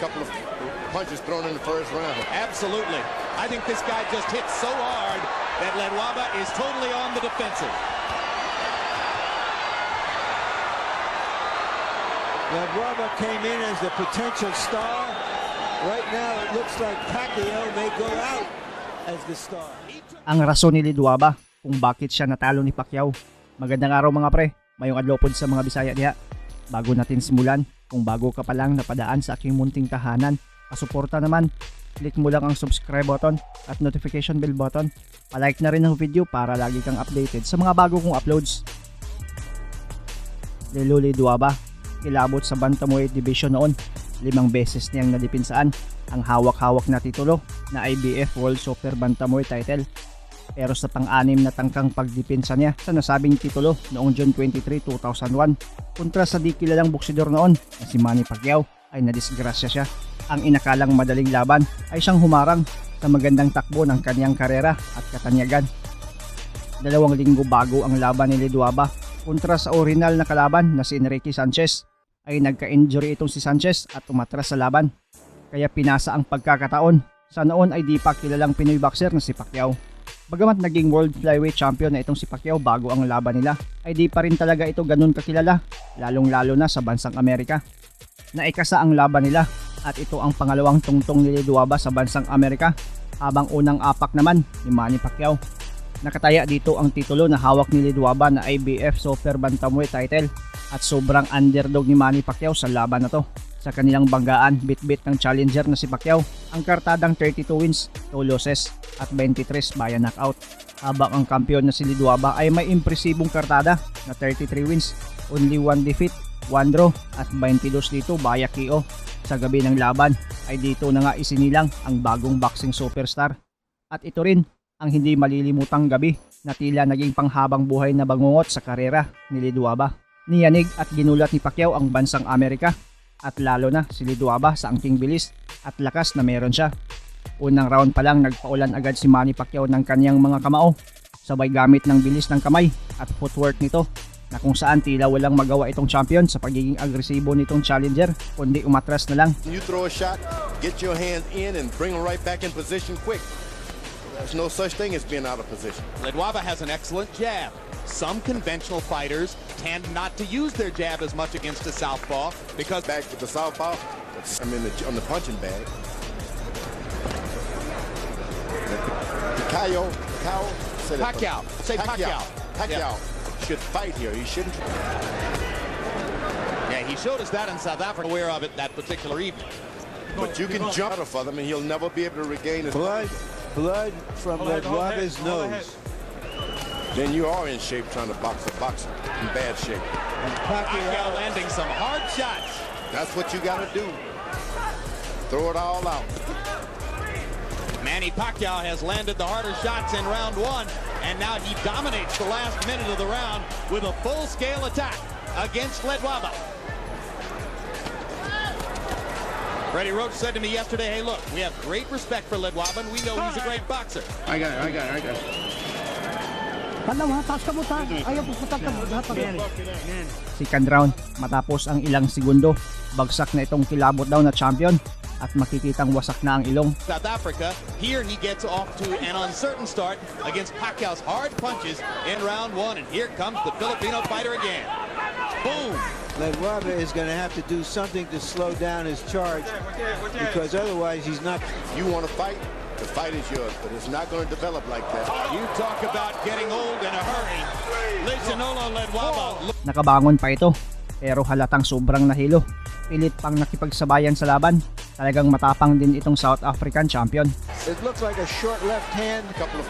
couple of punches thrown in the first round. Absolutely. I think this guy just hit so hard that Ledwaba is totally on the defensive. Ledwaba came in as the potential star. Right now, it looks like Pacquiao may go out as the star. Ang rason ni Ledwaba kung bakit siya natalo ni Pacquiao. Magandang araw mga pre, mayong adlopod sa mga Bisaya diha. Bago natin simulan, kung bago ka pa lang napadaan sa aking munting tahanan, pasuporta naman, click mo lang ang subscribe button at notification bell button. Palike na rin ang video para lagi kang updated sa mga bago kong uploads. Lelo Ledwaba, ilabot sa Bantamweight Division noon, 5 beses niyang nadipinsaan ang hawak-hawak na titulo na IBF World Super Bantamweight title. Pero sa pang-anim na tangkang pagdipinsa niya sa nasabing titulo noong June 23, 2001 kontra sa di kilalang boksidor noon na si Manny Pacquiao ay nadisgrasya siya. Ang inakalang madaling laban ay siyang humarang sa magandang takbo ng kanyang karera at katanyagan. 2 linggo bago ang laban ni Ledwaba kontra sa original na kalaban na si Enrique Sanchez ay nagka-injury itong si Sanchez at umatras sa laban. Kaya pinasa ang pagkakataon sa noon ay di pa kilalang Pinoy boxer na si Pacquiao. Bagamat naging World Flyweight Champion na itong si Pacquiao bago ang laban nila, ay di pa rin talaga ito ganun kakilala, lalong-lalo na sa bansang Amerika. Naikasa ang laban nila at ito ang pangalawang tungtong ni Ledwaba sa bansang Amerika, habang unang apak naman ni Manny Pacquiao. Nakataya dito ang titulo na hawak ni Ledwaba na IBF Super Bantamweight title at sobrang underdog ni Manny Pacquiao sa laban na to. Sa kanilang banggaan, bit-bit ng challenger na si Pacquiao ang kartadang 32 wins, 2 losses at 23 via knockout. Habang ang kampiyon na si Ledwaba ay may impresibong kartada na 33 wins, only 1 defeat, 1 draw at 22 dito via KO. Sa gabi ng laban ay dito na nga isinilang ang bagong boxing superstar. At ito rin ang hindi malilimutang gabi na tila naging panghabang buhay na bangungot sa karera ni Ledwaba. Niyanig at ginulat ni Pacquiao ang bansang Amerika at lalo na si Ledwaba sa angking bilis at lakas na meron siya. Unang round pa lang nagpaulan agad si Manny Pacquiao ng kanyang mga kamao, sabay gamit ng bilis ng kamay at footwork nito na kung saan tila walang magawa itong champion sa pagiging agresibo nitong challenger kundi umatras na lang. You throw a shot, get your hands in and bring them right back in position quick. There's no such thing as being out of position. Ledwaba has an excellent jab. Some conventional fighters tend not to use their jab as much against a southpaw because Back with the southpaw, on the punching bag. Pacquiao, Pacquiao, say Pacquiao. Pacquiao should fight here. He shouldn't. Yeah, he showed us that in South Africa. Aware of it that particular evening. But you can jump for them and he'll never be able to regain his Blood from Ledwaba's nose. Then you are in shape trying to box a boxer. In bad shape. And Pacquiao Pacquiao landing some hard shots. That's what you got to do. Throw it all out. Manny Pacquiao has landed the harder shots in round 1, and now he dominates the last minute of the round with a full-scale attack against Ledwaba. Freddie Roach said to me yesterday, hey look, we have great respect for Ledwaba and we know he's a great boxer. I got it. Second round, matapos ang ilang segundo, bagsak na itong kilabot daw na champion at makikitang wasak na ang ilong. South Africa, here he gets off to an uncertain start against Pacquiao's hard punches in round 1, and here comes the Filipino fighter again. Boom! Ledwaba is going to have to do something to slow down his charge because otherwise he's not. You want to fight? The fight is yours, but it's not going to develop like that. You talk about getting old in a hurry. Lejanolo Ledwaba. Nakabangon pa ito pero halatang sobrang nahilo. Pilit pang nakipagsabayan sa laban. Talagang matapang din itong South African champion. It looks like a short left hand. A couple of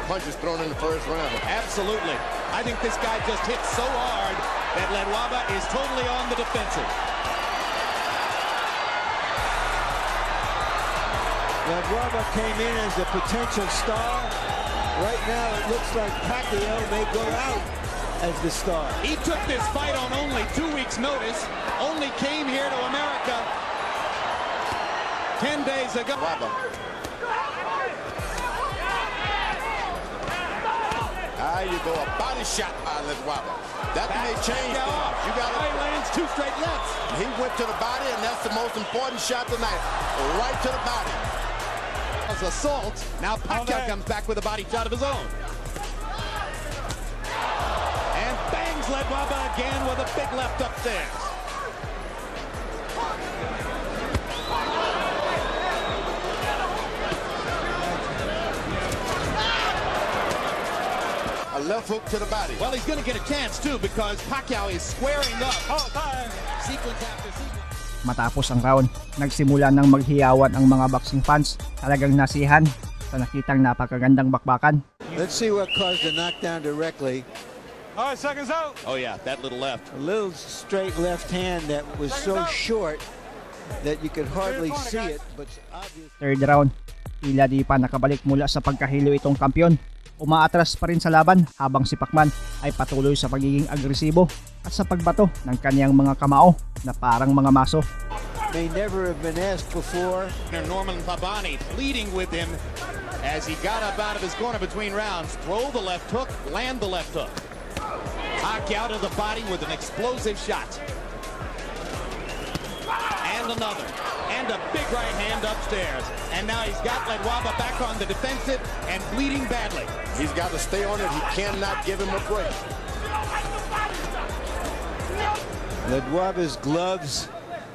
punches thrown in the first round. Absolutely. I think this guy just hit so hard that Ledwaba is totally on the defensive. Ledwaba came in as the potential star. Right now it looks like Pacquiao may go out as the star. He took this fight on only 2 weeks' notice, only came here to America 10 days ago. There you go, a body shot by Ledwaba. That may change things. You got He lands 2 straight lefts. He went to the body, and that's the most important shot tonight. Right to the body. Assault. Now Pacquiao comes back with a body shot of his own. And bangs Ledwaba again with a big left upstairs. A left hook to the body. Well, he's going to get a chance too because Pacquiao is squaring up. Sequence after sequence. Matapos ang round, nagsimula ng maghiyawan ang mga boxing fans. Talagang nasihan sa nakitang napakagandang bakbakan. Let's see what caused the knockdown directly. All right, seconds out. Oh yeah, that little left. A little straight left hand that was so short that you could hardly see it, but it's obvious. Third round, tila di pa nakabalik mula sa pagkahilo itong kampyon. Umaatras pa rin sa laban habang si Pacman ay patuloy sa pagiging agresibo at sa pagbato ng kaniyang mga kamao na parang mga maso. May never have been asked before. Norman Pabani pleading with him as he got up out of his corner between rounds. Throw the left hook, land the left hook. Pacquiao to the body with an explosive shot. And another. And a big right hand upstairs. And now he's got Ledwaba back on the defensive and bleeding badly. He's got to stay on it. He cannot give him a break. Ledwaba's gloves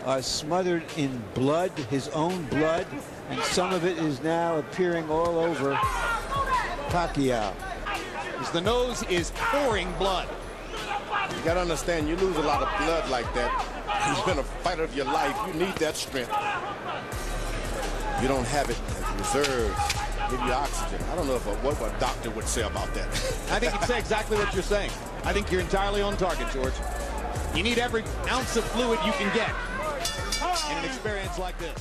are smothered in blood, his own blood, and some of it is now appearing all over Pacquiao. As the nose is pouring blood. You got to understand, you lose a lot of blood like that. You've been a fighter of your life. You need that strength. You don't have it as reserves. Give you oxygen. I don't know what a doctor would say about that. I think he'd say exactly what you're saying. I think you're entirely on target, George. You need every ounce of fluid you can get in an experience like this.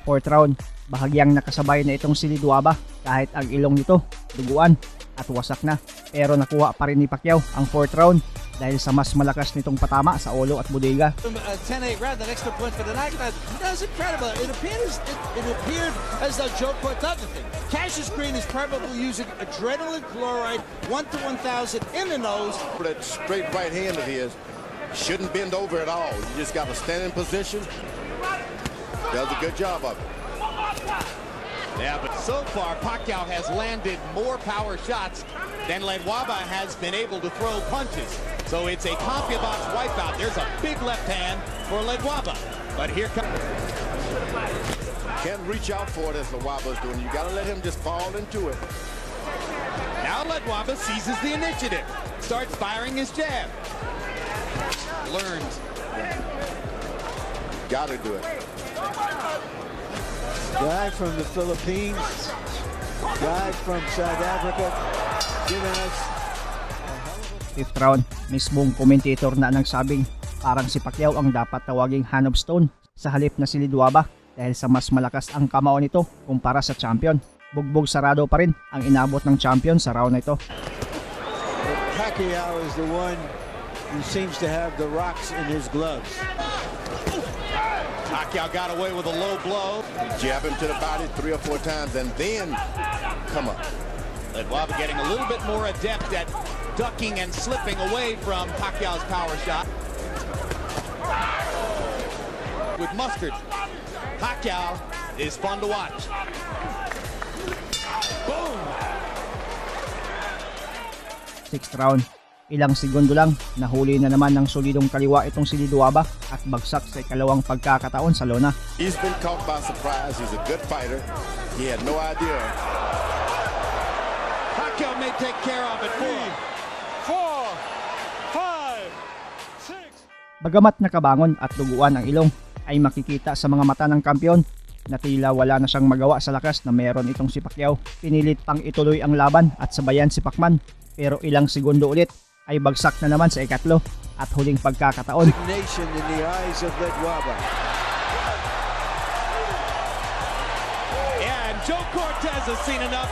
Fourth round, bahagyang nakasabay na itong si Ledwaba kahit ang ilong nito, duguan at wasak na. Pero nakuha pa rin ni Pacquiao ang fourth round dahil sa mas malakas nitong patama sa ulo at bodega. 10-8 round, an extra point for the knockout. That was incredible. It appeared as though Joe Court done the thing. Cassius Green is probably using adrenaline chloride 1 to 1,000 in the nose. That straight right hand of his shouldn't bend over at all. You just got to stand in position. Does a good job of it. Yeah, but so far, Pacquiao has landed more power shots than Ledwaba has been able to throw punches. So it's a CompuBox wipeout. There's a big left hand for Ledwaba. But here comes... Can't reach out for it as Ledwaba's doing. You got to let him just fall into it. Now Ledwaba seizes the initiative. Starts firing his jab. Learns. Got to do it. Guy from the Philippines, guy from South Africa, giving us Fifth round, mismong commentator na nagsabing parang si Pacquiao ang dapat tawaging hand of stone sa halip na si Ledwaba dahil sa mas malakas ang kamao nito kumpara sa champion. Bugbog sarado pa rin ang inabot ng champion sa round na ito. Pacquiao is the one who seems to have the rocks in his gloves. Pacquiao got away with a low blow. Jab him to the body 3 or 4 times and then come up. Ledwaba getting a little bit more adept at ducking and slipping away from Pacquiao's power shot. With mustard, Pacquiao is fun to watch. Boom! Sixth round, ilang segundo lang, nahuli na naman ng solidong kaliwa itong si Ledwaba at bagsak sa ikalawang pagkakataon sa lona. He's been caught by surprise. He's a good fighter. He had no idea. Pacquiao may take care of it. 4, 5, 6. Bagamat nakabangon at duguan ang ilong, ay makikita sa mga mata ng kampyon na tila wala na siyang magawa sa lakas na meron itong si Pacquiao. Pinilit pang ituloy ang laban at sabayan si Pacman, pero ilang segundo ulit ay bagsak na naman sa ikatlo at huling pagkakataon. Nation in the eyes of Ledwaba. Yeah, and Joe Cortez has seen enough.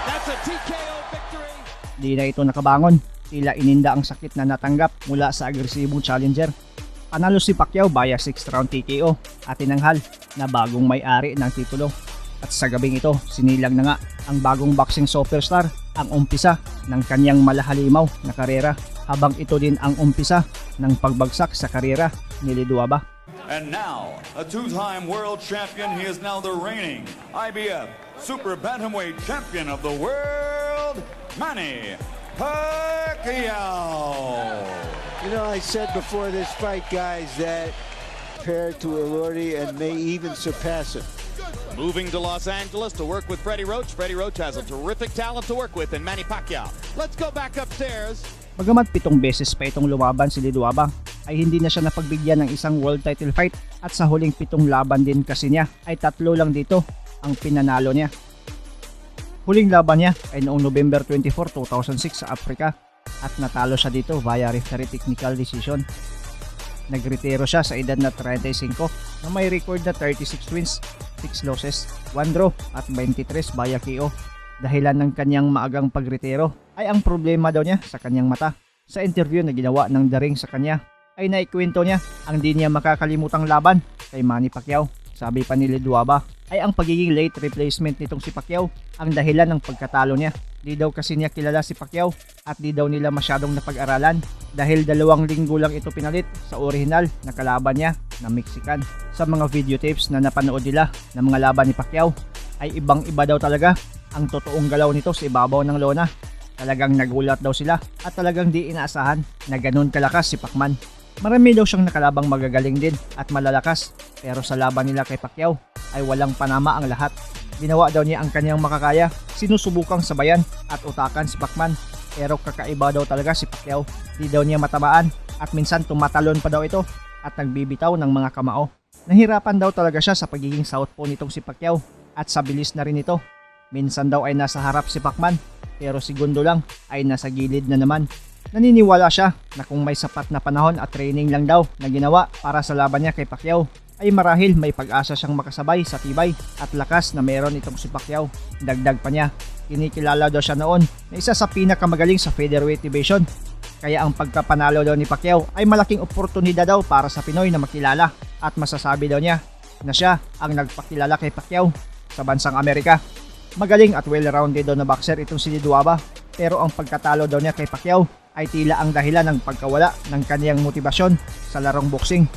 That's a TKO victory. Di na ito nakabangon, tila ininda ang sakit na natanggap mula sa agresibong challenger. Panalo si Pacquiao via 6th round TKO at tinanghal na bagong may-ari ng titulo. At sa gabing ito, sinilang na nga ang bagong boxing superstar, ang umpisa ng kanyang malahalimaw na karera habang ito din ang umpisa ng pagbagsak sa karera ni Liduaba. And now, a two-time world champion, he is now the reigning IBF Super Bantamweight Champion of the world, Manny Pacquiao. You know, I said before this fight, guys, that compared to Elordi and may even surpass it. Moving to Los Angeles to work with Freddie Roach. Freddie Roach has a terrific talent to work with in Manny Pacquiao. Let's go back upstairs. Bagamat 7 beses pa itong lumaban si Liduaba, ay hindi na siya napagbigyan ng isang world title fight at sa huling 7 laban din kasi niya ay 3 lang dito ang pinanalo niya. Huling laban niya ay noong November 24, 2006 sa Africa at natalo siya dito via referee technical decision. Nagretiro siya sa edad na 35 na may record na 36 wins, 6 losses, 1 draw at 23 via KO. Dahilan ng kanyang maagang pagretiro ay ang problema daw niya sa kanyang mata. Sa interview na ginawa ng The Ring sa kanya ay naikwento niya ang di niya makakalimutang laban kay Manny Pacquiao. Sabi pa ni Liduaba ay ang pagiging late replacement nitong si Pacquiao ang dahilan ng pagkatalo niya. Di daw kasi niya kilala si Pacquiao at di daw nila masyadong napag-aralan dahil 2 linggo lang ito pinalit sa original na kalaban niya na Mexican. Sa mga videotapes na napanood nila ng mga laban ni Pacquiao ay ibang-iba daw talaga ang totoong galaw nito sa ibabaw ng lona. Talagang nagulat daw sila at talagang di inaasahan na ganun kalakas si Pacman. Marami daw siyang nakalabang magagaling din at malalakas pero sa laban nila kay Pacquiao ay walang panama ang lahat. Ginawa daw niya ang kanyang makakaya, sinusubukang sabayan at utakan si Pacman pero kakaiba daw talaga si Pacquiao. Di daw niya matamaan at minsan tumatalon pa daw ito at nagbibitaw ng mga kamao. Nahirapan daw talaga siya sa pagiging southpaw nitong si Pacquiao at sa bilis na rin ito. Minsan daw ay nasa harap si Pacman pero segundo lang ay nasa gilid na naman. Naniniwala siya na kung may sapat na panahon at training lang daw na ginawa para sa laban niya kay Pacquiao ay marahil may pag-asa siyang makasabay sa tibay at lakas na meron itong si Pacquiao. Dagdag pa niya, kinikilala daw siya noon na isa sa pinakamagaling sa featherweight division. Kaya ang pagkapanalo daw ni Pacquiao ay malaking oportunidad daw para sa Pinoy na makilala at masasabi daw niya na siya ang nagpakilala kay Pacquiao sa bansang Amerika. Magaling at well-rounded daw na boxer itong si Liduaba pero ang pagkatalo daw niya kay Pacquiao ay tila ang dahilan ng pagkawala ng kaniyang motibasyon sa larong boxing.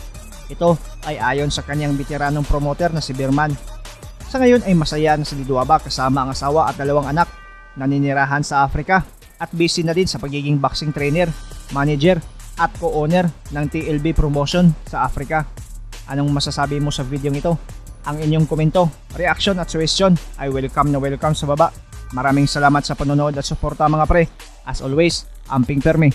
Ito ay ayon sa kaniyang veteranong promoter na si Berman. Sa ngayon ay masaya na si Liduaba kasama ang asawa at 2 anak na ninirahan sa Africa at busy na din sa pagiging boxing trainer, manager at co-owner ng TLB Promotion sa Africa. Anong masasabi mo sa video ito? Ang inyong komento, reaction at suggestion ay welcome na welcome sa baba. Maraming salamat sa panonood at suporta mga pre. As always, amping permi.